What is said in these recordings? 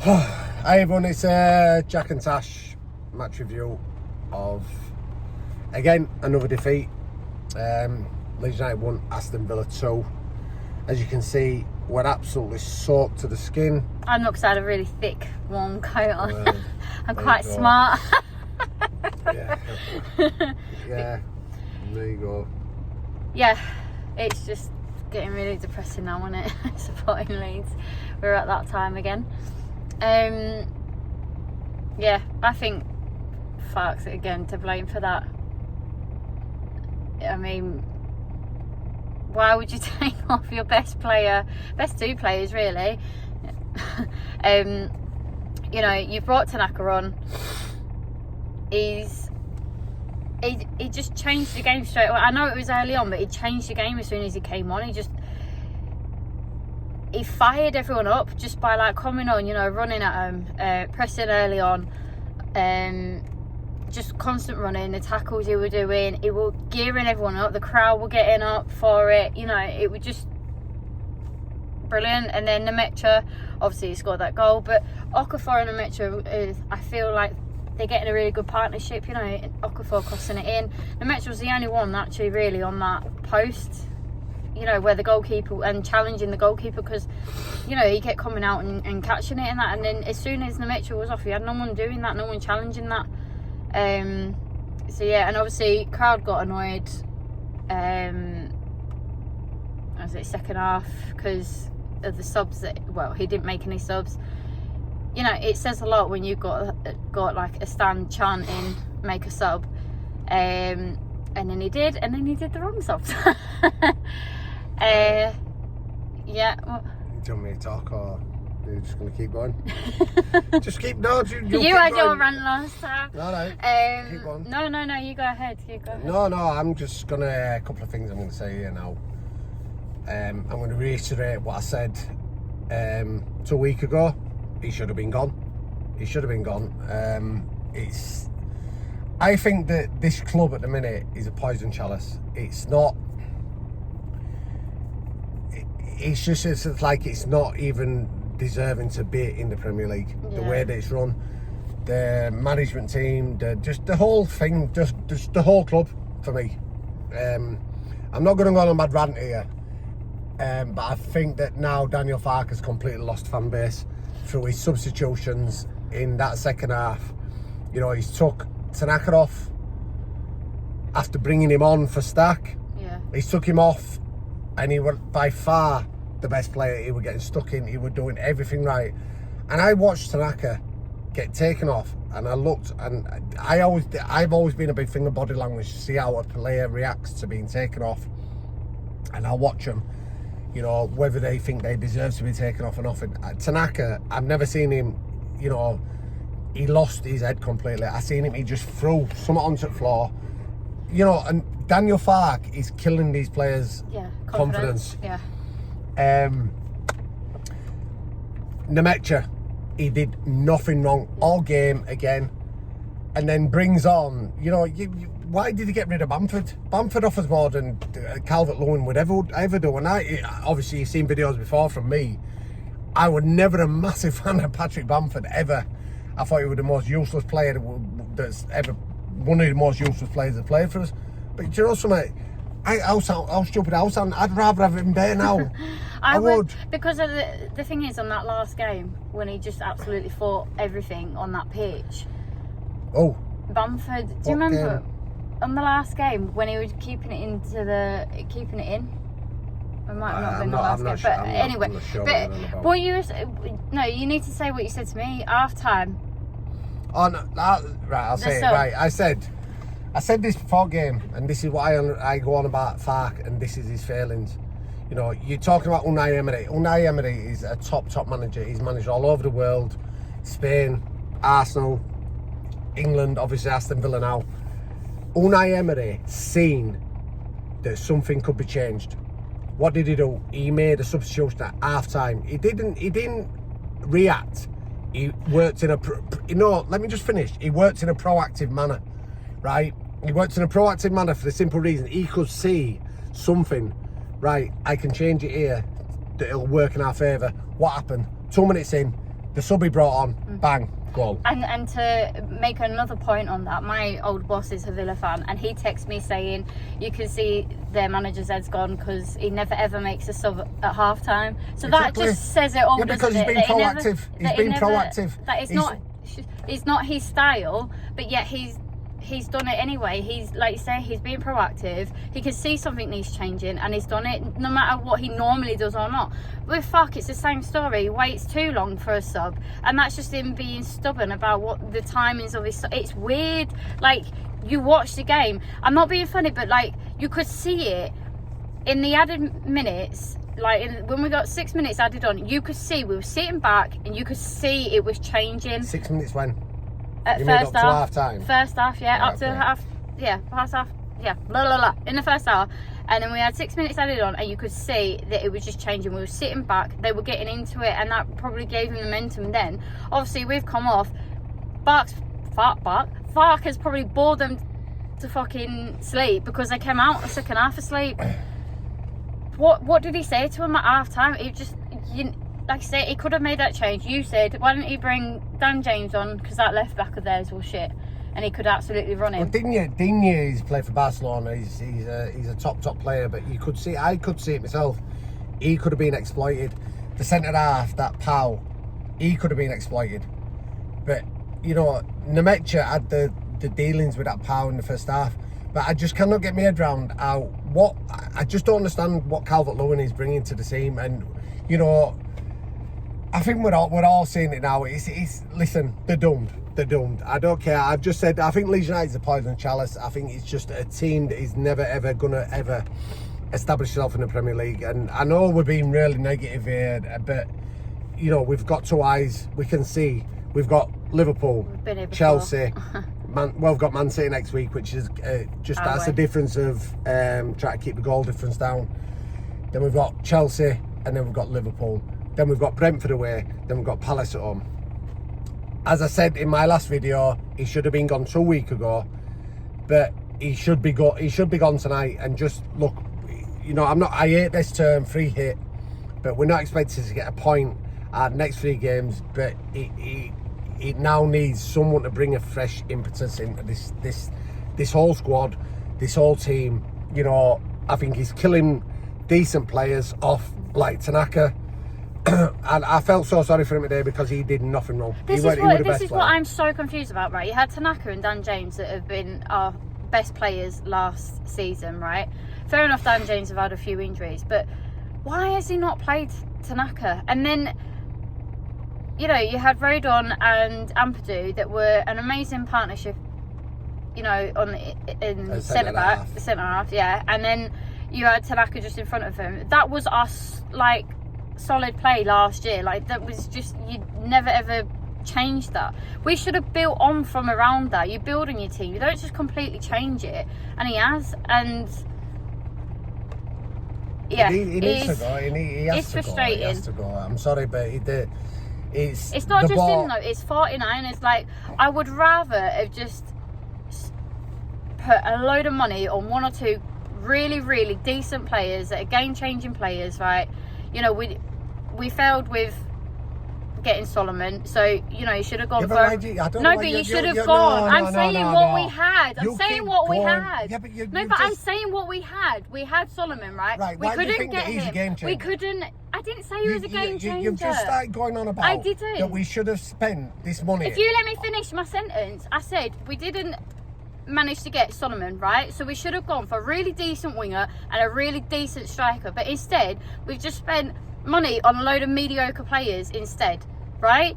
Hi everyone, it's Jack and Tash match review of, again, another defeat. Leeds United 1, Aston Villa 2. As you can see, we're absolutely soaked to the skin. I'm not, because I had a really thick, warm coat on. I'm quite smart. Yeah, there you go. Yeah, it's just getting really depressing now, isn't it? Supporting Leeds. We're at that time again. Yeah, I think Farke's again to blame for that. I mean, why would you take off your best player, best two players really? You know, you brought Tanaka on. He just changed the game straight away. I know it was early on, but he changed the game as soon as he came on. He fired everyone up just by like coming on, you know, running at them, pressing early on, just constant running, the tackles he were doing, he was gearing everyone up, the crowd were getting up for it, you know, it was just brilliant. And then Nemecha, obviously he scored that goal, but Okafor and Nemecha, I feel like they're getting a really good partnership, you know, Okafor crossing it in. Nemecha was the only one actually really on that post, you know, where the goalkeeper, and challenging the goalkeeper, because, you know, he kept coming out and catching it and that, and then as soon as Nemecha was off, he had no one doing that, no one challenging that. So yeah, and obviously crowd got annoyed, as it second half, because of the subs that, well, he didn't make any subs. You know, it says a lot when you've got like a stand chanting, make a sub, and then he did the wrong subs. Yeah. Well, Do you want me to talk, or are you just going to keep going? Just keep, you had your rant last time. No, keep going. No, you go ahead. No, I'm just going to, a couple of things I'm going to say here now. I'm going to reiterate what I said 2 weeks ago. He should have been gone. I think that this club at the minute is a poison chalice. It's not. It's like it's not even deserving to be in the Premier League. Yeah. The way that it's run, the management team, just the whole thing, just the whole club for me. I'm not going to go on a mad rant here, but I think that now Daniel Farke has completely lost fan base through his substitutions in that second half. You know, he's took Tanaka off after bringing him on for Stack. Yeah. He's took him off, and he was by far the best player. He was getting stuck in, he was doing everything right. And I watched Tanaka get taken off, and I looked, and I've always been a big thing of body language to see how a player reacts to being taken off. And I watch them, you know, whether they think they deserve to be taken off and off. And Tanaka, I've never seen him, you know, he lost his head completely. I seen him, he just threw something onto the floor. You know, and Daniel Farke is killing these players' confidence. Yeah. Nemecha, he did nothing wrong all game again, and then brings on, you know, why did he get rid of Bamford? Bamford offers more than Calvert-Lewin would ever do. And obviously you've seen videos before from me. I was never a massive fan of Patrick Bamford ever. I thought he was the most useless player that's ever, one of the most useless players that played for us. But do you know something? I'll stupid I sound. I'd rather have him there now. I would. Because of the thing is, on that last game, when he just absolutely fought everything on that pitch. Oh. Bamford, do you remember? Game? On the last game, when he was keeping it in. It might have not been the last game. But anyway, what you need to say what you said to me half time. Oh no, right, I'll say it right. I said this before game, and this is what I go on about Farke, and this is his failings. You know, you're talking about Unai Emery. Unai Emery is a top manager. He's managed all over the world, Spain, Arsenal, England, obviously Aston Villa now. Unai Emery seen that something could be changed. What did he do? He made a substitution at half time. He didn't react. He worked in let me just finish. He worked in a proactive manner, right? He worked in a proactive manner for the simple reason he could see something, right? I can change it here, that it'll work in our favour. What happened? 2 minutes in, The sub he brought on, bang, goal. And to make another point on that, my old boss is a Villa fan, and he texts me saying you can see their manager's head's gone because he never ever makes a sub at half time. So Exactly. that just says it all, Yeah, because doesn't he's it? been proactive. He's been proactive. That it's not his style, but yet he's done it anyway. He's, like you say, he's being proactive. He can see something needs changing, and he's done it no matter what he normally does or not. With Farke, it's the same story. He waits too long for a sub, and that's just him being stubborn about what the timings of his. It's weird. Like, you watch the game. I'm not being funny, but like, you could see it in the added minutes. Like, when we got 6 minutes added on, you could see we were sitting back, and you could see it was changing. 6 minutes when? At You first mean up to half. half time? First half, yeah, Right, up to okay. half. Yeah, past half. Yeah, blah blah blah. In the first half, and then we had 6 minutes added on, and you could see that it was just changing. We were sitting back, they were getting into it, and that probably gave them momentum. Then, obviously, we've come off. Farke has probably bored them to fucking sleep because they came out the second half asleep. What did he say to him at half time? It just, like I say, he could have made that change. You said, why didn't he bring Dan James on, because that left back of theirs was shit, and he could absolutely run him. Well, Digne, he's played for Barcelona. He's a top player, but I could see it myself. He could have been exploited. The centre half, that Pau, he could have been exploited. But you know, Nemecha had the dealings with that Pau in the first half. But I just cannot get my head around I just don't understand what Calvert-Lewin is bringing to the team. And you know, I think we're all seeing it now. Listen, they're doomed. They're doomed. I don't care. I've just said I think Leeds United's a poison chalice. I think it's just a team that is never ever gonna ever establish itself in the Premier League. And I know we're being really negative here, but you know, we've got two eyes. We can see. We've got Liverpool, Chelsea. We've got Man City next week, which is that's the difference of trying to keep the goal difference down. Then we've got Chelsea, and then we've got Liverpool. Then we've got Brentford away. Then we've got Palace at home. As I said in my last video, he should have been gone 2 weeks ago, but he should be gone tonight. And just look, you know, I hate this term, free hit, but we're not expected to get a point at next 3 games. But it now needs someone to bring a fresh impetus into this whole squad, this whole team. You know, I think he's killing decent players off, like Tanaka. And I felt so sorry for him today because he did nothing wrong. This is what I'm so confused about, right? You had Tanaka and Dan James that have been our best players last season, right? Fair enough, Dan James have had a few injuries, but why has he not played Tanaka? And then, you know, you had Rodon and Ampadu that were an amazing partnership, you know, in the centre half, yeah. And then you had Tanaka just in front of him. That was us, like, solid play last year. Like, that was just, you never ever change that. We should have built on from around that. You build on your team, you don't just completely change it. And he has, and yeah, he needs to go. He has to frustrating. Go. He has to go. I'm sorry, but it's not just him though. It's 49. It's like, I would rather have just put a load of money on 1 or 2 really, really decent players that are game-changing players, right? You know, we failed with getting Solomon, so you know, you should have gone for. You should have gone. I'm saying what we had. I'm saying what we had. Yeah, but I'm saying what we had. We had Solomon, right? Right. We couldn't get he's him. A game changer? We couldn't. I didn't say he was a game changer. You've just started going on about. I didn't. That we should have spent this money. If you let me finish my sentence, I said we didn't manage to get Solomon, right? So we should have gone for a really decent winger and a really decent striker, but instead we've just spent money on a load of mediocre players instead, right?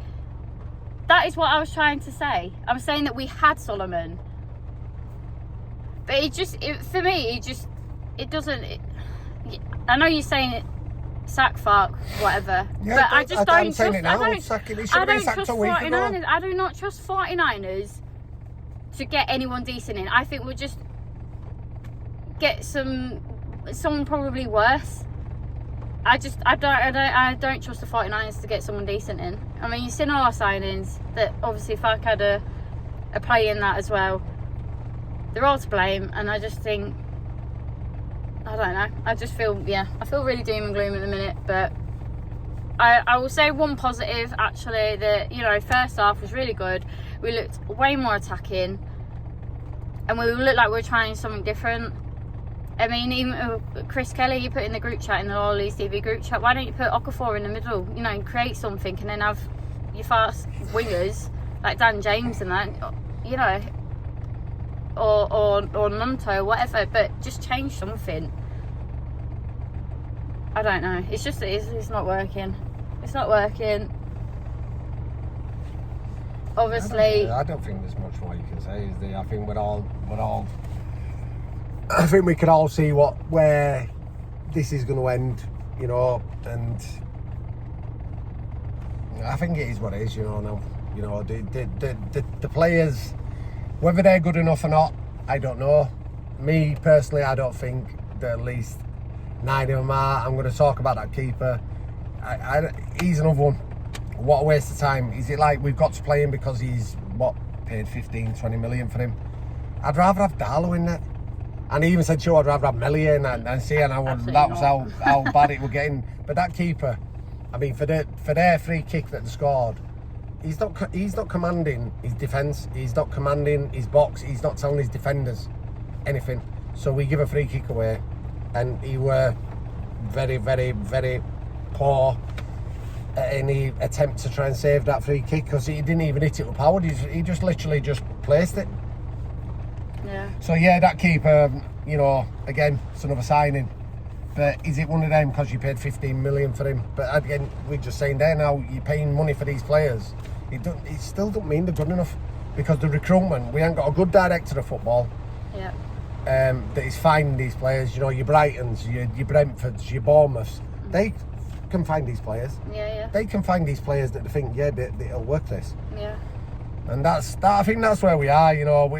That is what I was trying to say. I'm saying that we had Solomon, but for me, it doesn't. I know you're saying it, sack Farke, whatever, yeah, but I just don't trust. I don't trust 49ers. I do not trust 49ers to get anyone decent in. I think we'll just get someone probably worse. I don't trust the 49ers to get someone decent in. I mean, you've seen all our signings, that obviously Farke had a play in that as well. They're all to blame, and I just think, I don't know, I feel really doom and gloom at the minute, but I will say one positive actually, that, you know, first half was really good. We looked way more attacking, and we looked like we were trying something different. I mean, even Chris Kelly, you put in the group chat, in the All Leeds TV group chat, why don't you put Okafor in the middle, you know, and create something, and then have your fast wingers like Dan James and that, you know, or Nunto, whatever, but just change something. I don't know. It's just it's not working. It's not working. Obviously, I don't think there's much more you can say, is there? I think we're all. I think we can all see where this is going to end, you know, and I think it is what it is, you know. Now, you know, the players, whether they're good enough or not, I don't know. Me personally, I don't think that at least 9 of them are. I'm going to talk about that keeper. He's another one. What a waste of time. Is it like we've got to play him because he's paid 15-20 million for him? I'd rather have Darlow in there. And he even said, sure, I'd rather have Mellier and see, and that was how bad it was getting. But that keeper, I mean, for their free kick that they scored, he's not commanding his defence, he's not commanding his box, he's not telling his defenders anything. So we give a free kick away, and he were very, very, very poor at any attempt to try and save that free kick, because he didn't even hit it with power. He just literally just placed it. yeah. So yeah, that keeper, you know, again, it's another signing. But is it one of them because you paid 15 million for him? But again, we're just saying there now, you're paying money for these players. It still don't mean they're good enough, because the recruitment, we ain't got a good director of football. Yeah. That is finding these players. You know, your Brightons, your Brentfords, your Bournemouths. They can find these players. Yeah. They can find these players that they think, yeah, they'll work this. Yeah. And I think that's where we are. You know,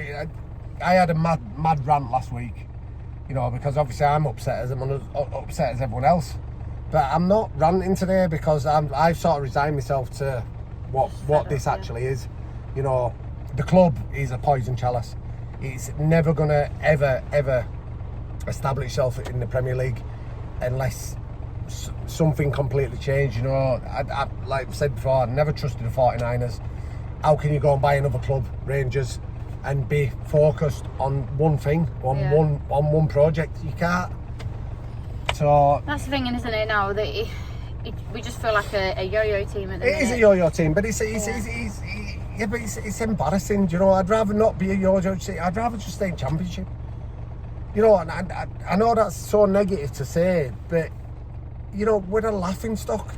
I had a mad rant last week. You know, because obviously I'm upset as everyone else. But I'm not ranting today, because I've sort of resigned myself to what this actually is. You know, the club is a poison chalice. It's never going to ever establish itself in the Premier League unless something completely changed. You know, I like I said before, I never trusted the 49ers. How can you go and buy another club, Rangers, and be focused on one thing, on one project? You can't. So that's the thing, isn't it? Now that we just feel like a yo-yo team at the minute. It is a yo-yo team, but it's embarrassing. You know, I'd rather not be a yo-yo team. I'd rather just stay in Championship. You know, and I know that's so negative to say, but you know, we're a laughing stock.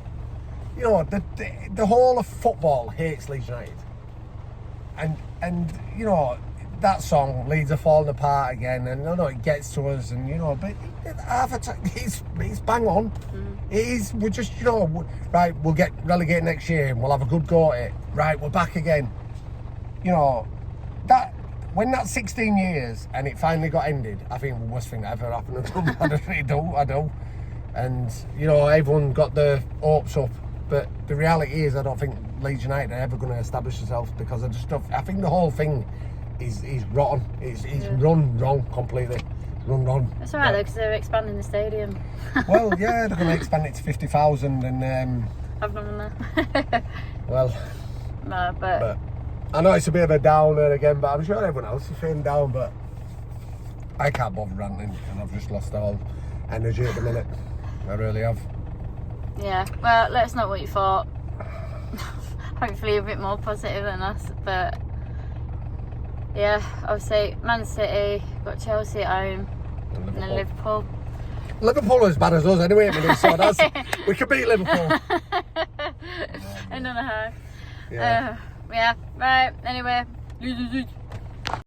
You know, the whole of football hates Leeds United. And you know, that song, Leeds are falling apart again, and I know it gets to us, and you know, but it's bang on. It is. We're just, you know, right, we'll get relegated next year and we'll have a good go at it. Right, we're back again. You know, that when that's 16 years and it finally got ended, I think the worst thing that ever happened to them. I do. And you know, everyone got their hopes up, but the reality is, I don't think Leeds United are ever going to establish themselves, because I think the whole thing is rotten. It's run wrong completely. Run wrong. It's alright though, because they're expanding the stadium. Well, yeah, they're going to expand it to 50,000, and I've none on there. well, No, but I know it's a bit of a downer again, but I'm sure everyone else is feeling down, but I can't bother ranting, and I've just lost all energy at the minute. I really have. yeah, well, let us know what you thought. Hopefully a bit more positive than us, but yeah, obviously Man City, got Chelsea at home, and then Liverpool. Liverpool are as bad as us anyway, so that's, we could beat Liverpool. I don't know how. Yeah. Yeah, right, anyway.